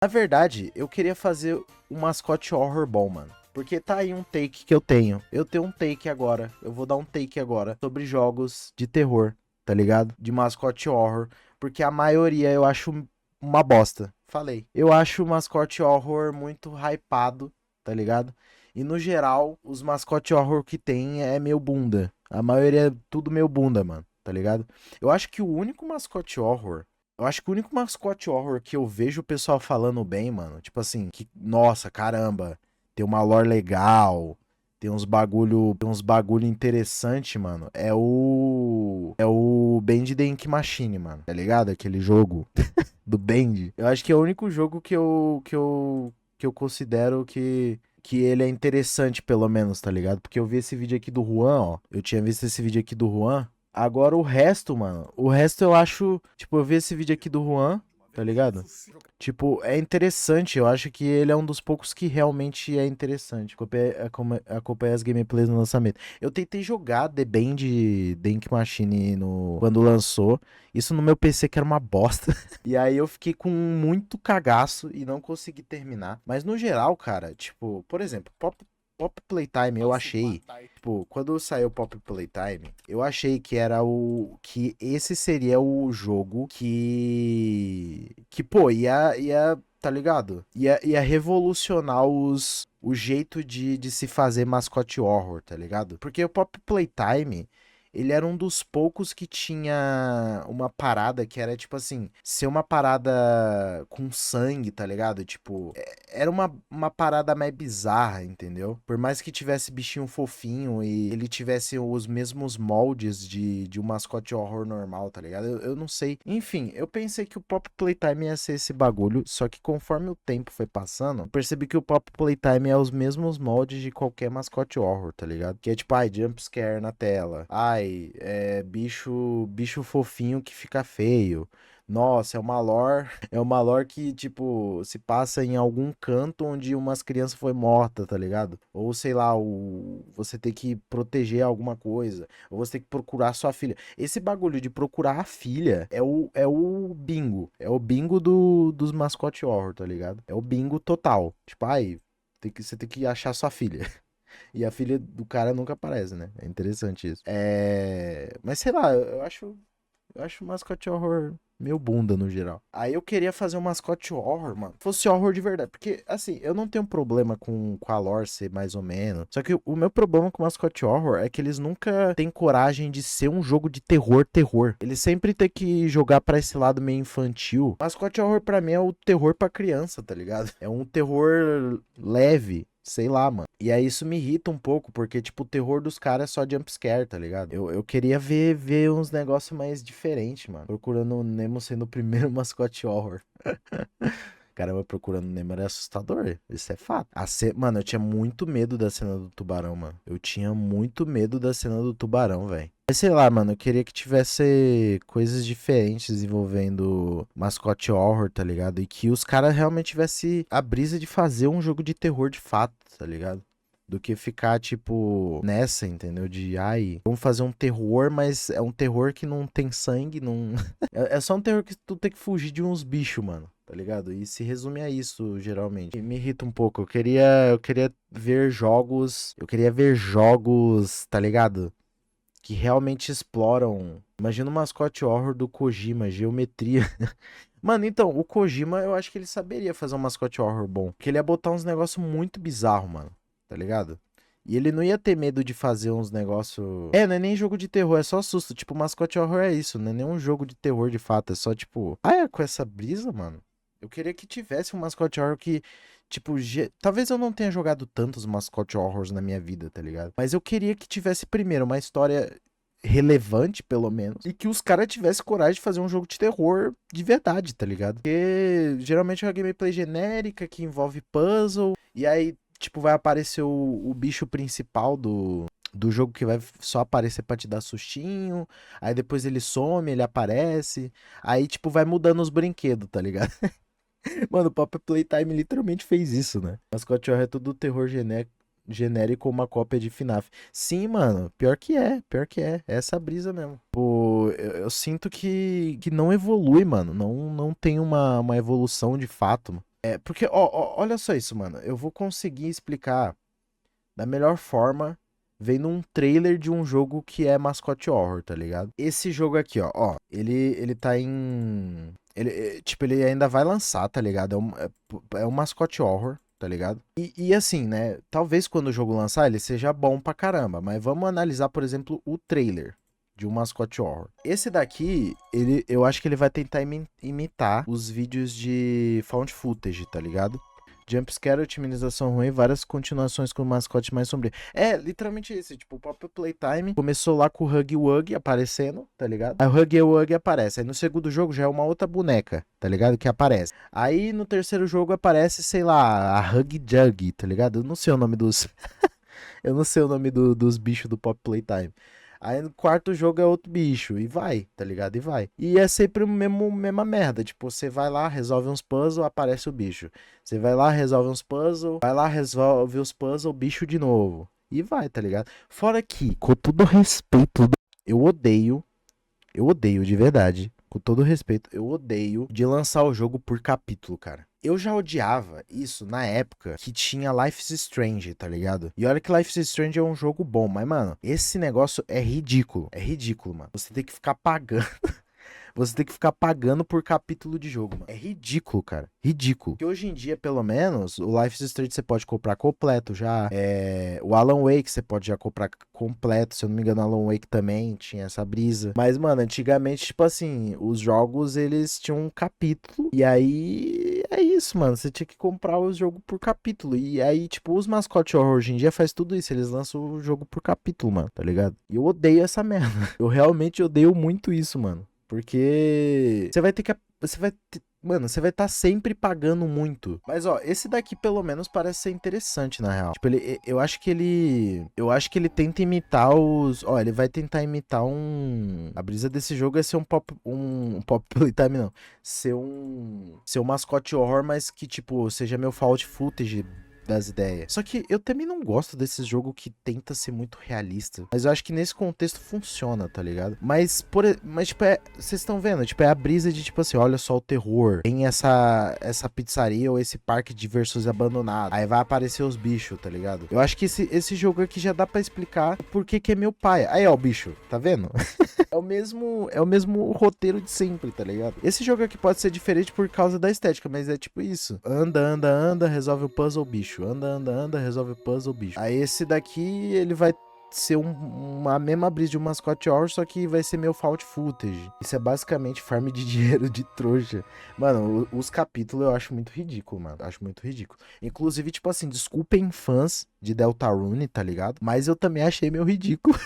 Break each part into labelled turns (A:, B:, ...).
A: Na verdade, eu queria fazer um mascote horror bom, mano. Porque tá aí um take que eu tenho. Eu tenho um take agora. Eu vou dar um take agora sobre jogos de terror, tá ligado? De mascote horror. Porque a maioria eu acho uma bosta. Falei. Eu acho o mascote horror muito hypado, tá ligado? E no geral, os mascote horror que tem é meio bunda. A maioria é tudo meio bunda, mano, tá ligado? Eu acho que o único mascote horror eu acho que o único mascote horror que eu vejo o pessoal falando bem, mano, tipo assim, que, nossa, caramba, tem uma lore legal, tem uns bagulho interessante, mano, é o Band the Ink Machine, mano, tá ligado? Aquele jogo do Band. Eu acho que é o único jogo que eu considero que ele é interessante, pelo menos, tá ligado? Porque eu vi esse vídeo aqui do Juan, ó. Eu tinha visto esse vídeo aqui do Juan. Agora o resto, mano. O resto eu acho. Tipo, eu vi esse vídeo aqui do Juan, tá ligado? Tipo, é interessante. Eu acho que ele é um dos poucos que realmente é interessante. Acompanhei as gameplays no lançamento. Eu tentei jogar The Band The Ink Machine quando lançou. Isso no meu PC que era uma bosta. E aí eu fiquei com muito cagaço e não consegui terminar. Mas no geral, cara, tipo, por exemplo, Pop Playtime eu achei, tipo, quando saiu Pop Playtime, eu achei que era que esse seria o jogo que pô, ia, tá ligado? Ia revolucionar o jeito de se fazer mascote horror, tá ligado? Porque o Pop Playtime ele era um dos poucos que tinha uma parada que era, tipo assim, ser uma parada com sangue, tá ligado? Tipo, era uma parada mais bizarra, entendeu? Por mais que tivesse bichinho fofinho e ele tivesse os mesmos moldes de um mascote horror normal, tá ligado? Eu não sei. Enfim, eu pensei que o Pop Playtime ia ser esse bagulho, só que conforme o tempo foi passando, eu percebi que o Pop Playtime é os mesmos moldes de qualquer mascote horror, tá ligado? Que é tipo, ai, jump scare na tela. Ai, bicho fofinho que fica feio. Nossa, é uma lore que, tipo, se passa em algum canto onde umas crianças foi morta, tá ligado? Ou sei lá, você tem que proteger alguma coisa, ou você tem que procurar sua filha. Esse bagulho de procurar a filha é o bingo. É o bingo dos mascote horror, tá ligado? É o bingo total. Tipo, ai, você tem que achar sua filha. E a filha do cara nunca aparece, né? É interessante isso. Mas sei lá, eu acho o mascote horror meio bunda no geral. Aí eu queria fazer um mascote horror, mano. Fosse horror de verdade. Porque, assim, eu não tenho problema com a lore ser mais ou menos. Só que o meu problema com o mascote horror é que eles nunca têm coragem de ser um jogo de terror, terror. Eles sempre têm que jogar pra esse lado meio infantil. Mascote horror pra mim é o terror pra criança, tá ligado? É um terror leve. Sei lá, mano. E aí isso me irrita um pouco, porque, tipo, o terror dos caras é só jumpscare, tá ligado? Eu queria ver uns negócios mais diferentes, mano. Procurando o Nemo sendo o primeiro mascote horror. Caramba, procurando o Nemo era assustador. Isso é fato. Mano, eu tinha muito medo da cena do tubarão, mano. Eu tinha muito medo da cena do tubarão, velho. Mas sei lá, mano, eu queria que tivesse coisas diferentes envolvendo mascote horror, tá ligado? E que os caras realmente tivessem a brisa de fazer um jogo de terror de fato, tá ligado? Do que ficar, tipo, nessa, entendeu? De, ai, vamos fazer um terror, mas é um terror que não tem sangue, não. É só um terror que tu tem que fugir de uns bichos, mano, tá ligado? E se resume a isso, geralmente. E me irrita um pouco. Eu queria ver jogos. Eu queria ver jogos, tá ligado? Que realmente exploram. Imagina o mascote horror do Kojima, geometria. Mano, então, o Kojima, eu acho que ele saberia fazer um mascote horror bom. Porque ele ia botar uns negócios muito bizarros, mano. Tá ligado? E ele não ia ter medo de fazer uns negócios. Não é nem jogo de terror, é só susto. Tipo, mascote horror é isso, não é nem um jogo de terror de fato. É só tipo. Ah, é com essa brisa, mano? Eu queria que tivesse um mascote horror que. Tipo, talvez eu não tenha jogado tantos mascote horrors na minha vida, tá ligado? Mas eu queria que tivesse primeiro uma história relevante, pelo menos, e que os caras tivessem coragem de fazer um jogo de terror de verdade, tá ligado? Porque geralmente é uma gameplay genérica que envolve puzzle, e aí, tipo, vai aparecer o bicho principal do jogo que vai só aparecer pra te dar sustinho, aí depois ele some, ele aparece, aí, tipo, vai mudando os brinquedos, tá ligado? Mano, o Pop Playtime literalmente fez isso, né? Mascote Horror é tudo terror genérico, uma cópia de FNAF. Sim, mano, pior que é essa brisa mesmo. Pô, eu sinto que não evolui, mano, não tem uma evolução de fato, mano. É, porque, olha só isso, mano. Eu vou conseguir explicar da melhor forma vendo um trailer de um jogo que é mascote horror, tá ligado? Esse jogo aqui, ele tá em... tipo, ele ainda vai lançar, tá ligado? É um mascote horror, tá ligado? E assim, né? Talvez quando o jogo lançar ele seja bom pra caramba, mas vamos analisar, por exemplo, o trailer de um mascote horror. Esse daqui, eu acho que ele vai tentar imitar os vídeos de found footage, tá ligado? Jumpscare, otimização ruim, várias continuações com o mascote mais sombrio. É, literalmente esse, tipo, o próprio Playtime começou lá com o Huggy Wuggy aparecendo, tá ligado? Aí o Huggy Wuggy aparece. Aí no segundo jogo já é uma outra boneca, tá ligado? Que aparece. Aí no terceiro jogo aparece, sei lá, a Huggy Juggy, tá ligado? Eu não sei o nome dos. Eu não sei o nome dos bichos do Pop Playtime. Aí no quarto jogo é outro bicho. E vai, tá ligado? E vai. E é sempre o mesma merda. Tipo, você vai lá, resolve uns puzzles, aparece o bicho. Você vai lá, resolve uns puzzles, vai lá, resolve os puzzles, bicho de novo. E vai, tá ligado? Fora que, com todo respeito, eu odeio eu odeio, de verdade, com todo respeito, eu odeio de lançar o jogo por capítulo, cara. Eu já odiava isso na época que tinha Life is Strange, tá ligado? E olha que Life is Strange é um jogo bom, mas, mano, esse negócio é ridículo. É ridículo, mano. Você tem que ficar pagando. Você tem que ficar pagando por capítulo de jogo, mano. É ridículo, cara. Ridículo. Porque hoje em dia, pelo menos, o Life is Strange você pode comprar completo já. O Alan Wake você pode já comprar completo. Se eu não me engano, o Alan Wake também tinha essa brisa. Mas, mano, antigamente, tipo assim, os jogos eles tinham um capítulo. E aí é isso, mano. Você tinha que comprar o jogo por capítulo. E aí, tipo, os mascote horror hoje em dia faz tudo isso. Eles lançam o jogo por capítulo, mano, tá ligado? E eu odeio essa merda. Eu realmente odeio muito isso, mano. Porque você vai ter que. Mano, você vai estar sempre pagando muito. Mas, ó, esse daqui pelo menos parece ser interessante, na real. Tipo, eu acho que ele. Eu acho que ele tenta imitar os. Ó, ele vai tentar imitar um. A brisa desse jogo é ser um pop. Um pop playtime, não. Ser um mascote horror, mas que, tipo, seja meu found footage das ideias. Só que eu também não gosto desse jogo que tenta ser muito realista. Mas eu acho que nesse contexto funciona, tá ligado? Mas tipo, vocês estão vendo? Tipo, é a brisa de, tipo assim, olha só o terror. Tem essa pizzaria ou esse parque de diversões abandonado. Aí vai aparecer os bichos, tá ligado? Eu acho que esse jogo aqui já dá pra explicar por que que é meu pai. Aí, ó, o bicho, tá vendo? É o mesmo roteiro de sempre, tá ligado? Esse jogo aqui pode ser diferente por causa da estética, mas é tipo isso. Anda, anda, anda, resolve o puzzle, bicho. Anda, anda, anda, resolve o puzzle, bicho. Aí esse daqui, ele vai ser uma mesma brisa de um mascote horror, só que vai ser meu found footage. Isso é basicamente farm de dinheiro de trouxa. Mano, os capítulos eu acho muito ridículo, mano. Acho muito ridículo. Inclusive, tipo assim, desculpem fãs de Deltarune, tá ligado? Mas eu também achei meio ridículo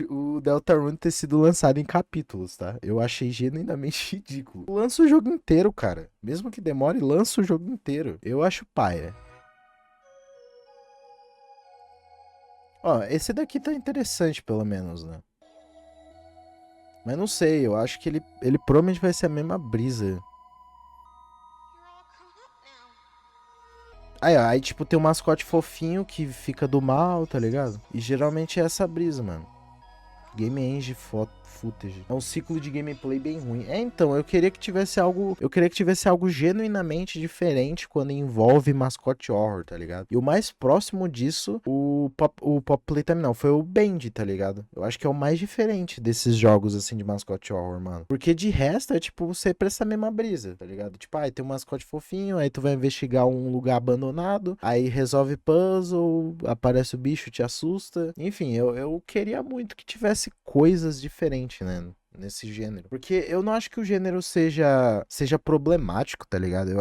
A: o Deltarune ter sido lançado em capítulos, tá? Eu achei genuinamente ridículo. Lança o jogo inteiro, cara. Mesmo que demore, lança o jogo inteiro. Eu acho paia. Ó, esse daqui tá interessante, pelo menos, né? Mas não sei, eu acho que ele provavelmente vai ser a mesma brisa. Aí, tipo, tem um mascote fofinho que fica do mal, tá ligado? E geralmente é essa brisa, mano. Game Engine Footage. É um ciclo de gameplay bem ruim. Então, eu queria que tivesse algo. Eu queria que tivesse algo genuinamente diferente quando envolve mascote horror, tá ligado? E o mais próximo disso, o Pop Playtime não, foi o Band, tá ligado? Eu acho que é o mais diferente desses jogos assim de mascote horror, mano. Porque de resto é tipo sempre essa mesma brisa, tá ligado? Tipo, tem um mascote fofinho, aí tu vai investigar um lugar abandonado, aí resolve puzzle, aparece o bicho, te assusta. Enfim, eu queria muito que tivesse coisas diferentes, né? Nesse gênero. Porque eu não acho que o gênero seja problemático, tá ligado? Eu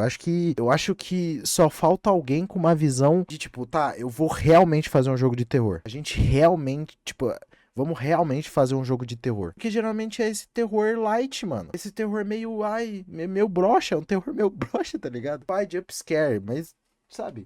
A: acho que só falta alguém com uma visão de tipo, tá, eu vou realmente fazer um jogo de terror. A gente realmente, tipo, vamos realmente fazer um jogo de terror. Porque geralmente é esse terror light, mano. Esse terror meio, meio broxa, é um terror meio broxa, tá ligado? Pai, jump scare, mas Sabe?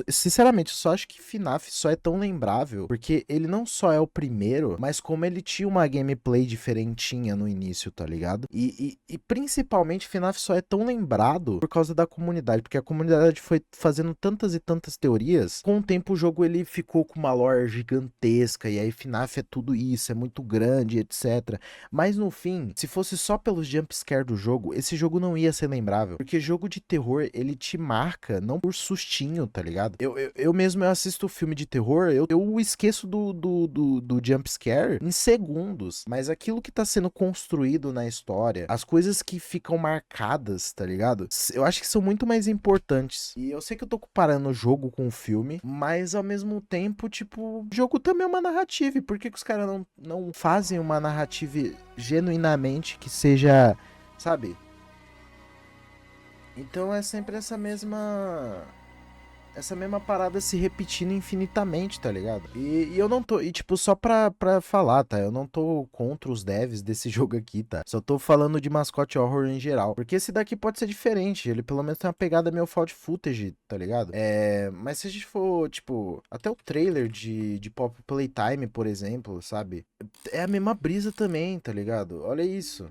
A: Sinceramente, eu só acho que FNAF só é tão lembrável porque ele não só é o primeiro, mas como ele tinha uma gameplay diferentinha no início, tá ligado? E principalmente FNAF só é tão lembrado por causa da comunidade, porque a comunidade foi fazendo tantas e tantas teorias. Com o tempo o jogo ele ficou com uma lore gigantesca e aí FNAF é tudo isso, é muito grande, etc. Mas no fim, se fosse só pelos jumpscare do jogo, esse jogo não ia ser lembrável. Porque jogo de terror, ele te marca, não por sustinho, tá ligado? Eu mesmo eu assisto filme de terror, eu esqueço do jumpscare em segundos. Mas aquilo que tá sendo construído na história, as coisas que ficam marcadas, tá ligado? Eu acho que são muito mais importantes. E eu sei que eu tô comparando o jogo com o filme, mas ao mesmo tempo, tipo, o jogo também é uma narrativa. E por que que os caras não fazem uma narrativa genuinamente que seja, sabe? Então é sempre essa mesma parada se repetindo infinitamente, tá ligado? E eu não tô, e tipo, só pra falar, tá? Eu não tô contra os devs desse jogo aqui, tá? Só tô falando de Mascot Horror em geral. Porque esse daqui pode ser diferente, ele pelo menos tem uma pegada meio found footage, tá ligado? Mas se a gente for, tipo, até o trailer de Pop Playtime, por exemplo, sabe? É a mesma brisa também, tá ligado? Olha isso.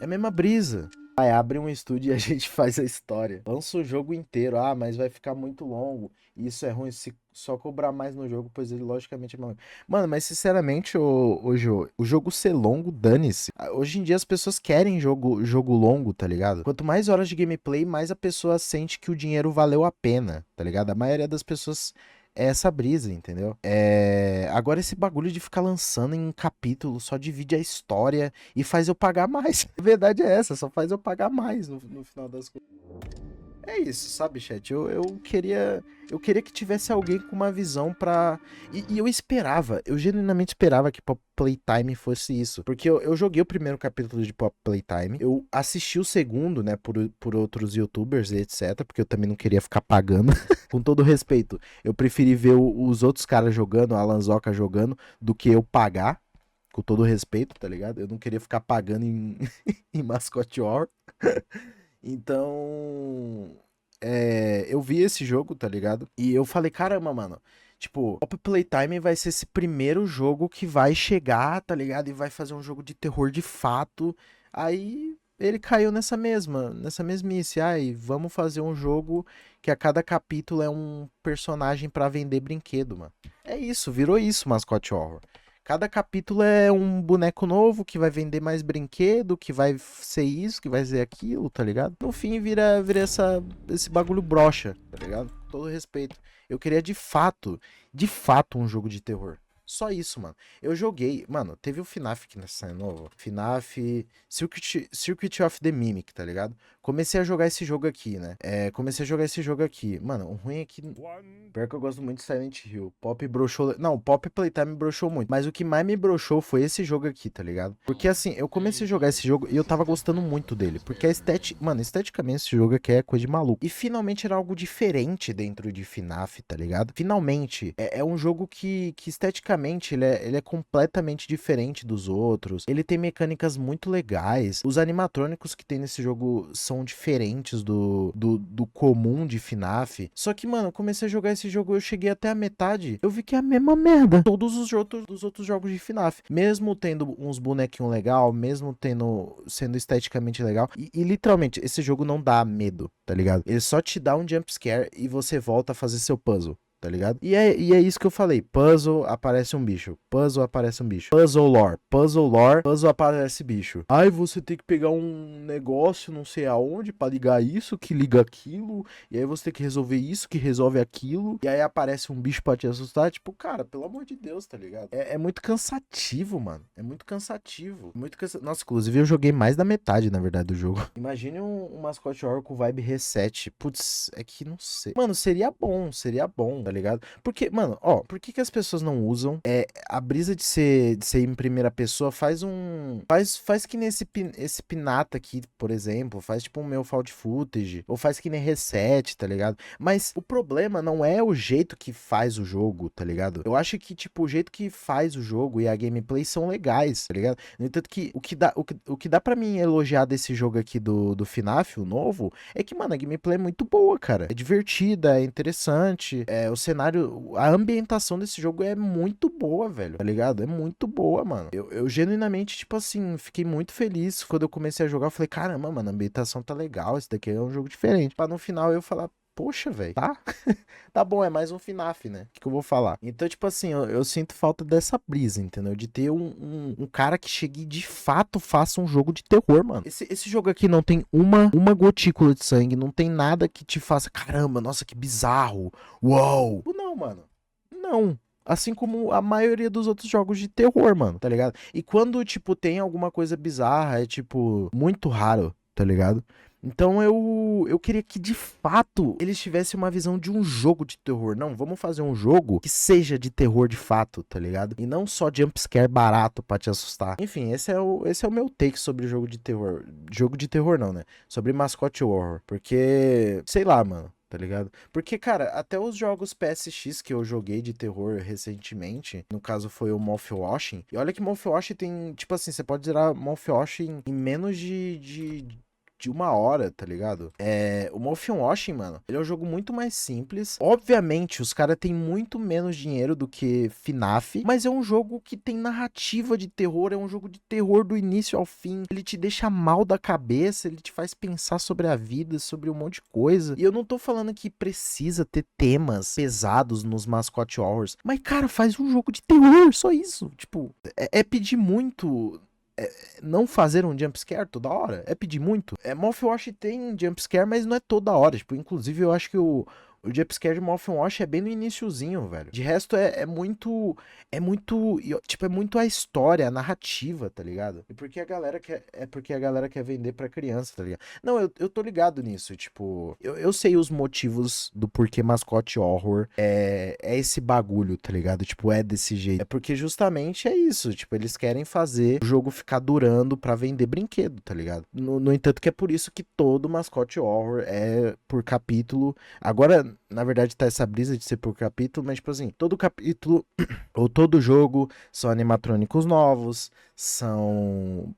A: É a mesma brisa. Aí abre um estúdio e a gente faz a história. Lança o jogo inteiro. Ah, mas vai ficar muito longo. Isso é ruim se só cobrar mais no jogo, pois ele logicamente é mais longo. Mano, mas sinceramente, ô Jô, o jogo ser longo, dane-se. Hoje em dia as pessoas querem jogo longo, tá ligado? Quanto mais horas de gameplay, mais a pessoa sente que o dinheiro valeu a pena, tá ligado? A maioria das pessoas é essa brisa, entendeu? Agora esse bagulho de ficar lançando em capítulo só divide a história e faz eu pagar mais. A verdade é essa, só faz eu pagar mais no final das contas. É isso, sabe, chat? Eu queria que tivesse alguém com uma visão pra. E eu genuinamente esperava que Pop Playtime fosse isso. Porque eu joguei o primeiro capítulo de Pop Playtime, eu assisti o segundo, né, por outros YouTubers e etc. Porque eu também não queria ficar pagando. Com todo respeito, eu preferi ver os outros caras jogando, a Alanzoca jogando, do que eu pagar. Com todo respeito, tá ligado? Eu não queria ficar pagando em, em Mascot War. Então, eu vi esse jogo, tá ligado? E eu falei, caramba, mano. Tipo, Pop Playtime vai ser esse primeiro jogo que vai chegar, tá ligado? E vai fazer um jogo de terror de fato. Aí ele caiu nessa mesmice. Ai, vamos fazer um jogo que a cada capítulo é um personagem pra vender brinquedo, mano. É isso, virou isso, Mascot Horror. Cada capítulo é um boneco novo que vai vender mais brinquedo, que vai ser isso, que vai ser aquilo, tá ligado? No fim vira esse bagulho broxa, tá ligado? Com todo respeito. Eu queria de fato um jogo de terror. Só isso, mano. Eu joguei, mano, teve o FNAF que saiu novo. FNAF Circuit of the Mimic, tá ligado? Comecei a jogar esse jogo aqui, né? Comecei a jogar esse jogo aqui. Mano, o ruim é que pior que eu gosto muito de Silent Hill. Pop broxou. Não, Pop Playtime broxou muito. Mas o que mais me broxou foi esse jogo aqui, tá ligado? Porque assim, eu comecei a jogar esse jogo e eu tava gostando muito dele. Porque a estética. Mano, esteticamente esse jogo aqui é coisa de maluco. E finalmente era algo diferente dentro de FNAF, tá ligado? Finalmente. É um jogo que esteticamente ele é completamente diferente dos outros. Ele tem mecânicas muito legais. Os animatrônicos que tem nesse jogo são diferentes do comum de FNAF. Só que, mano, eu comecei a jogar esse jogo, eu cheguei até a metade, eu vi que é a mesma merda. Todos dos outros jogos de FNAF. Mesmo tendo uns bonequinhos legal, mesmo sendo esteticamente legal. E literalmente, esse jogo não dá medo, tá ligado? Ele só te dá um jumpscare e você volta a fazer seu puzzle. Tá ligado? E é isso que eu falei. Puzzle, aparece um bicho. Puzzle, aparece um bicho. Puzzle lore. Puzzle lore. Puzzle, aparece bicho. Aí você tem que pegar um negócio, não sei aonde, pra ligar isso, que liga aquilo. E aí você tem que resolver isso, que resolve aquilo. E aí aparece um bicho pra te assustar. Tipo, cara, pelo amor de Deus, tá ligado? É muito cansativo, mano. É muito cansativo. Nossa, inclusive eu joguei mais da metade, na verdade, do jogo. Imagine um mascote horror com vibe reset. Putz, é que não sei. Mano, seria bom, tá tá ligado? Porque, mano, ó, por que que as pessoas não usam a brisa de ser em primeira pessoa faz que nesse esse Pinata aqui, por exemplo, faz tipo um meu found footage, ou faz que nem Reset, tá ligado? Mas o problema não é o jeito que faz o jogo, tá ligado? Eu acho que, tipo, o jeito que faz o jogo e a gameplay são legais, tá ligado? No entanto que o que dá pra mim elogiar desse jogo aqui do FNAF, o novo, é que, mano, a gameplay é muito boa, cara. É divertida, é interessante, o cenário, a ambientação desse jogo é muito boa, velho, tá ligado? É muito boa, mano. Eu genuinamente, tipo assim, fiquei muito feliz quando eu comecei a jogar. Eu falei, caramba, mano, a ambientação tá legal, esse daqui é um jogo diferente. Pra no final eu falar, poxa, velho, tá? Tá bom, é mais um FNAF, né? O que eu vou falar? Então, tipo assim, eu sinto falta dessa brisa, entendeu? De ter um cara que chegue e de fato faça um jogo de terror, mano. Esse jogo aqui não tem uma gotícula de sangue, não tem nada que te faça, caramba, nossa, que bizarro. Uou! Não, mano. Não. Assim como a maioria dos outros jogos de terror, mano, tá ligado? E quando, tipo, tem alguma coisa bizarra, é, tipo, muito raro, tá ligado? Então eu queria que de fato eles tivessem uma visão de um jogo de terror. Não, vamos fazer um jogo que seja de terror de fato, tá ligado? E não só jumpscare barato pra te assustar. Enfim, esse é o meu take sobre jogo de terror. Jogo de terror não, né? Sobre mascote horror. Porque, sei lá, mano. Tá ligado? Porque, cara, até os jogos PSX que eu joguei de terror recentemente, no caso foi o Mouthwashing, e olha que Mouthwashing tem, tipo assim, você pode zerar Mouthwashing em menos de uma hora, tá ligado? O Mouthwashing, mano, ele é um jogo muito mais simples. Obviamente, os caras têm muito menos dinheiro do que FNAF, mas é um jogo que tem narrativa de terror, é um jogo de terror do início ao fim. Ele te deixa mal da cabeça, ele te faz pensar sobre a vida, sobre um monte de coisa. E eu não tô falando que precisa ter temas pesados nos mascot horrors, mas, cara, faz um jogo de terror, só isso. Tipo, é pedir muito não fazer um jumpscare toda hora é pedir muito. Mouthwash tem jumpscare, mas não é toda hora. Tipo, inclusive, eu acho que o jumpscare de Mouthwash é bem no iniciozinho, velho. De resto, é muito. É muito. Tipo, é muito a história, a narrativa, tá ligado? E porque a galera quer. É porque a galera quer vender pra criança, tá ligado? Não, eu tô ligado nisso. Tipo, eu sei os motivos do porquê mascote horror é esse bagulho, tá ligado? Tipo, é desse jeito. É porque justamente é isso. Tipo, eles querem fazer o jogo ficar durando pra vender brinquedo, tá ligado? No entanto, que é por isso que todo mascote horror é por capítulo. Agora, na verdade, tá essa brisa de ser por capítulo, mas, tipo assim, todo capítulo ou todo jogo são animatrônicos novos, são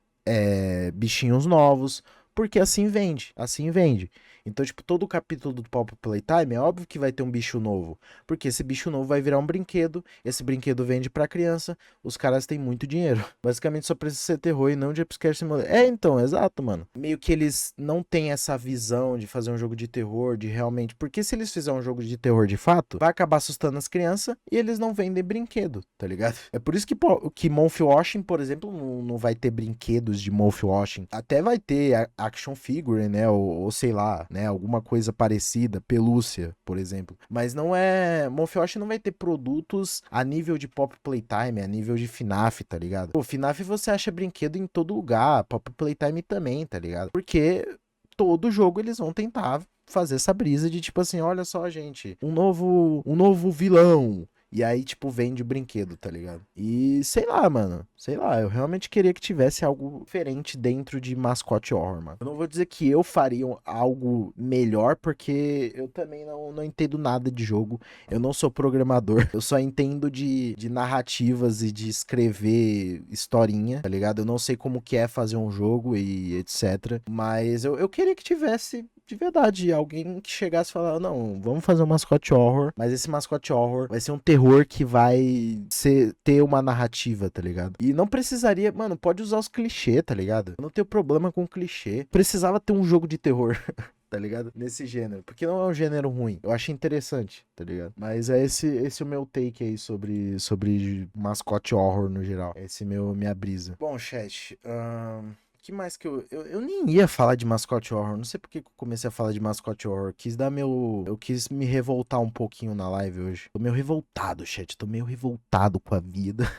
A: bichinhos novos, porque assim vende, assim vende. Então, tipo, todo capítulo do Pop Playtime é óbvio que vai ter um bicho novo, porque esse bicho novo vai virar um brinquedo, esse brinquedo vende pra criança, os caras têm muito dinheiro. Basicamente só precisa ser terror e não jumpscare simulator. Então, exato, mano. Meio que eles não têm essa visão de fazer um jogo de terror, de realmente... Porque se eles fizerem um jogo de terror de fato, vai acabar assustando as crianças e eles não vendem brinquedo, tá ligado? É por isso que Mouthwashing, por exemplo, não vai ter brinquedos de Mouthwashing. Até vai ter action figure, né? Ou sei lá, né? Alguma coisa parecida, pelúcia, por exemplo. Mas não é... Mouthwash não vai ter produtos a nível de Pop Playtime, a nível de FNAF, tá ligado? Pô, FNAF você acha brinquedo em todo lugar, Pop Playtime também, tá ligado? Porque todo jogo eles vão tentar fazer essa brisa de tipo assim, olha só, gente, um novo vilão. E aí, tipo, vende o brinquedo, tá ligado? E sei lá, mano. Sei lá, eu realmente queria que tivesse algo diferente dentro de mascote horror, mano. Eu não vou dizer que eu faria algo melhor, porque eu também não entendo nada de jogo. Eu não sou programador. Eu só entendo de narrativas e de escrever historinha, tá ligado? Eu não sei como que é fazer um jogo e etc. Mas eu queria que tivesse de verdade, alguém que chegasse e falar, não, vamos fazer um mascote horror, mas esse mascote horror vai ser um terror que vai ter uma narrativa, tá ligado? E não precisaria, mano, pode usar os clichês, tá ligado? Eu não tenho problema com clichê. Precisava ter um jogo de terror. Tá ligado? Nesse gênero. Porque não é um gênero ruim. Eu achei interessante, tá ligado? Mas é esse o meu take aí sobre mascote horror no geral. Esse minha brisa. Bom, chat, que mais que eu nem ia falar de mascote horror. Não sei por que eu comecei a falar de mascote horror. Eu quis me revoltar um pouquinho na live hoje. Tô meio revoltado, chat. Tô meio revoltado com a vida.